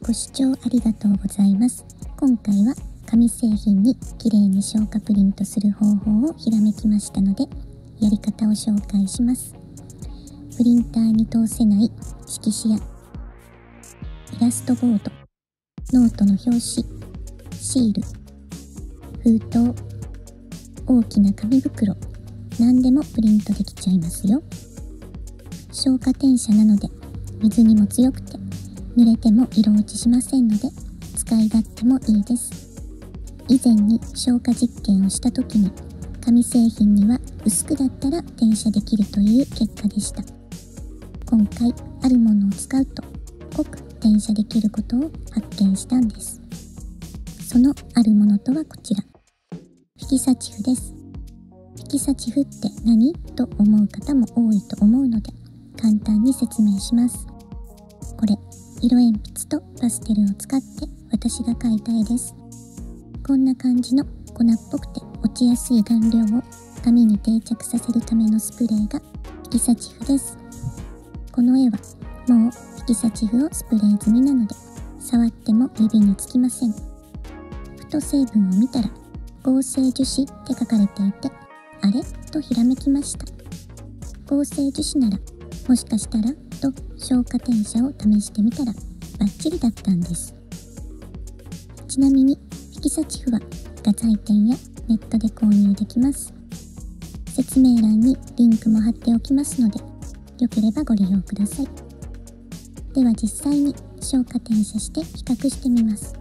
ご視聴ありがとうございます。今回は紙製品にきれいに消化プリントする方法をひらめきましたので、やり方を紹介します。プリンターに通せない色紙やイラストボード、ノートの表紙、シール、封筒、大きな紙袋、何でもプリントできちゃいますよ。消化転写なので水にも強くて濡れても色落ちしませんので使い勝手もいいです。以前に消化実験をした時に紙製品には薄くだったら転写できるという結果でした。今回あるものを使うと濃く転写できることを発見したんです。そのあるものとはこちら、フィキサチフです。フィキサチフって何と思う方も多いと思うので簡単に説明します。これ色鉛筆とパステルを使って私が描いた絵です。こんな感じの粉っぽくて落ちやすい顔料を紙に定着させるためのスプレーがフィキサチフです。この絵はもうフィキサチフをスプレー済みなので触っても指につきません。ふと成分を見たら合成樹脂って書かれていて、あれとひらめきました。合成樹脂ならもしかしたらと消化転写を試してみたらバッチリだったんです。ちなみにフィキサチフは画材店やネットで購入できます。説明欄にリンクも貼っておきますのでよければご利用ください。では実際に消化転写して比較してみます。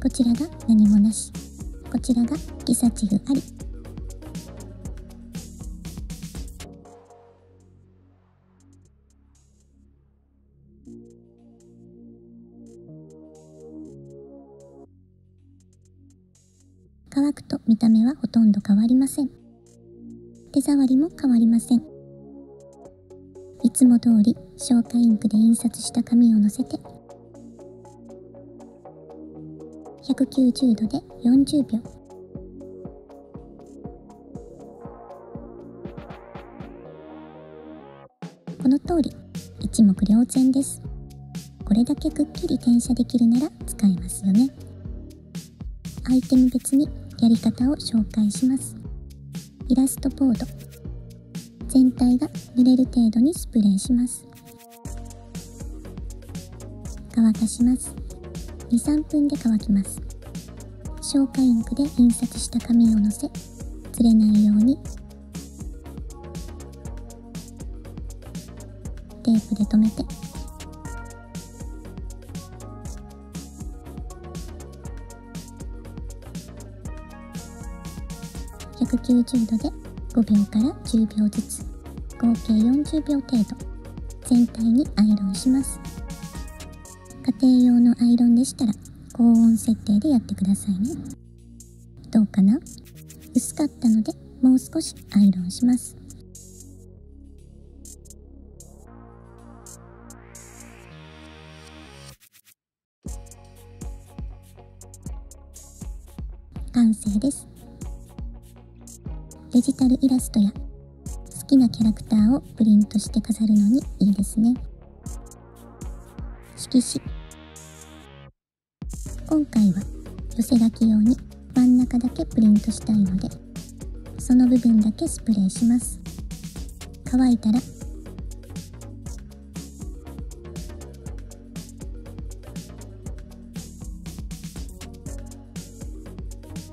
こちらが何もなし、こちらがフィキサチフあり。乾くと見た目はほとんど変わりません。手触りも変わりません。いつも通り消化インクで印刷した紙をのせて190度で40秒。この通り一目瞭然です。これだけくっきり転写できるなら使えますよね。アイテム別にやり方を紹介します。イラストボード、全体が濡れる程度にスプレーします。乾かします。2、3分で乾きます。消化インクで印刷した紙をのせ、ずれないようにテープで留めて190度で5秒から10秒ずつ合計40秒程度全体にアイロンします。家庭用のアイロンでしたら高温設定でやってくださいね。どうかな？薄かったのでもう少しアイロンします。完成です。デジタルイラストや好きなキャラクターをプリントして飾るのにいいですね。色紙、今回は寄せ書き用に真ん中だけプリントしたいのでその部分だけスプレーします。乾いたら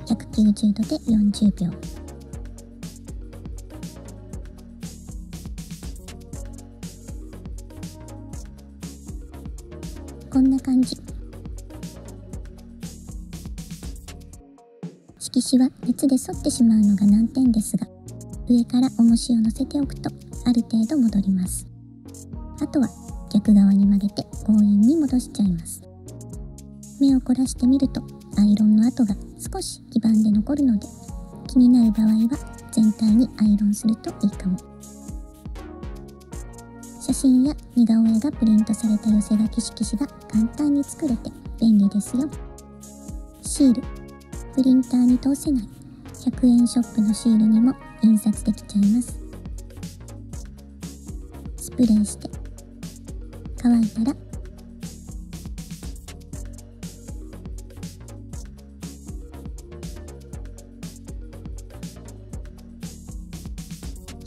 190度で40秒。こんな感じ。色紙は熱で反ってしまうのが難点ですが、上から重しを乗せておくとある程度戻ります。あとは逆側に曲げて強引に戻しちゃいます。目を凝らしてみるとアイロンの跡が少し黄ばんで残るので気になる場合は全体にアイロンするといいかも。写真や似顔絵がプリントされた寄せ書き色紙が簡単に作れて便利ですよ。シール、プリンターに通せない100円ショップのシールにも印刷できちゃいます。スプレーして乾いたら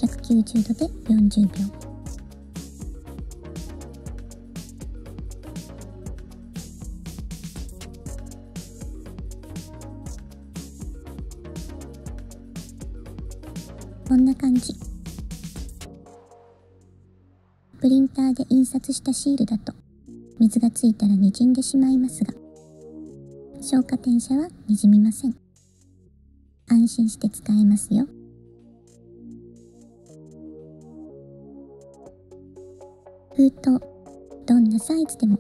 190度で40秒。こんな感じ。プリンターで印刷したシールだと水がついたらにじんでしまいますが、消火点写はにじみません。安心して使えますよ。封筒、どんなサイズでも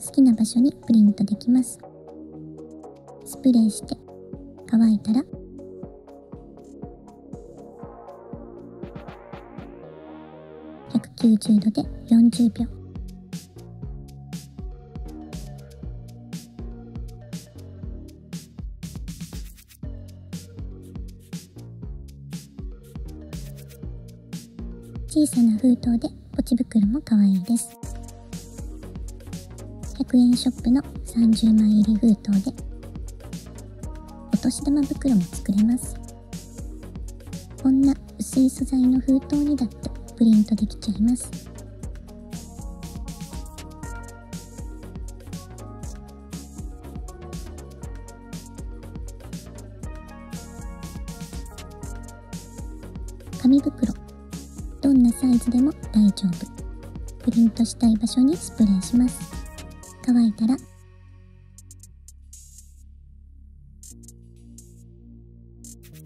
好きな場所にプリントできます。スプレーして乾いたら190度で40秒。小さな封筒でポチ袋も可愛いです。100円ショップの30枚入り封筒でお年玉袋も作れます。こんな薄い素材の封筒にだってプリントできちゃいます。紙袋、どんなサイズでも大丈夫。プリントしたい場所にスプレーします。乾いたら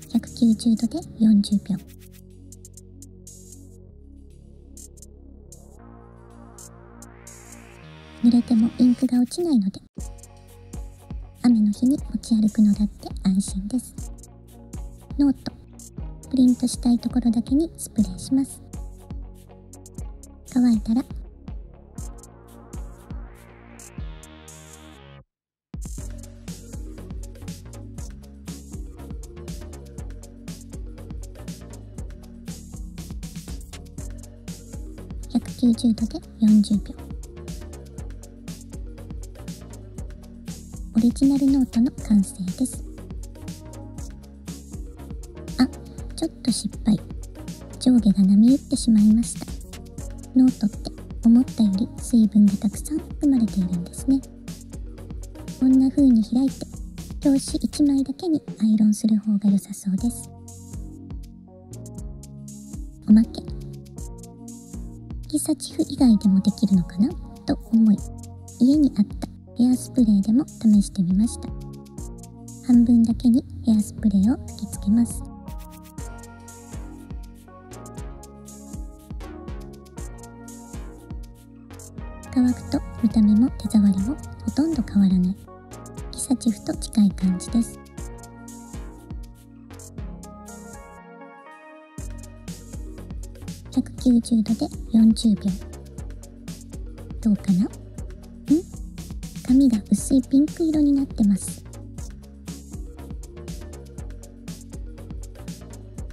190度で40秒。濡れてもインクが落ちないので、雨の日に持ち歩くのだって安心です。ノート、プリントしたいところだけにスプレーします。乾いたら190度で40秒。オリジナルノートの完成です。あ、ちょっと失敗。上下が波打ってしまいました。ノートって思ったより水分がたくさん含まれているんですね。こんな風に開いて表紙1枚だけにアイロンする方が良さそうです。おまけ。ギサチフ以外でもできるのかなと思い、家にあったヘアスプレーでも試してみました。半分だけにヘアスプレーを吹きつけます。乾くと見た目も手触りもほとんど変わらないギサチフと近い感じです。190度で40秒。どうかな？紙が薄いピンク色になってます。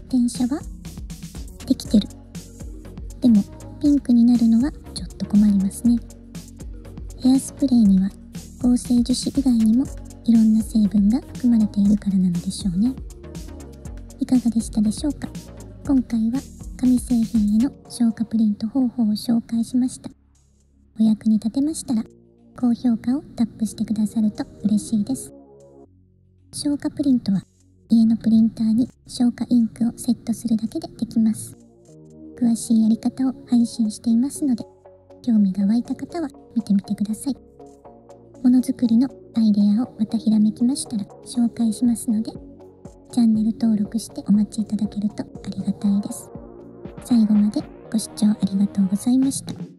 転写はできてる。でもピンクになるのはちょっと困りますね。ヘアスプレーには合成樹脂以外にもいろんな成分が含まれているからなのでしょうね。いかがでしたでしょうか？今回は紙製品への消火プリント方法を紹介しました。お役に立てましたら高評価をタップしてくださると嬉しいです。消火プリントは家のプリンターに消火インクをセットするだけでできます。詳しいやり方を配信していますので、興味が湧いた方は見てみてください。ものづくりのアイデアをまたひらめきましたら紹介しますので、チャンネル登録してお待ちいただけるとありがたいです。最後までご視聴ありがとうございました。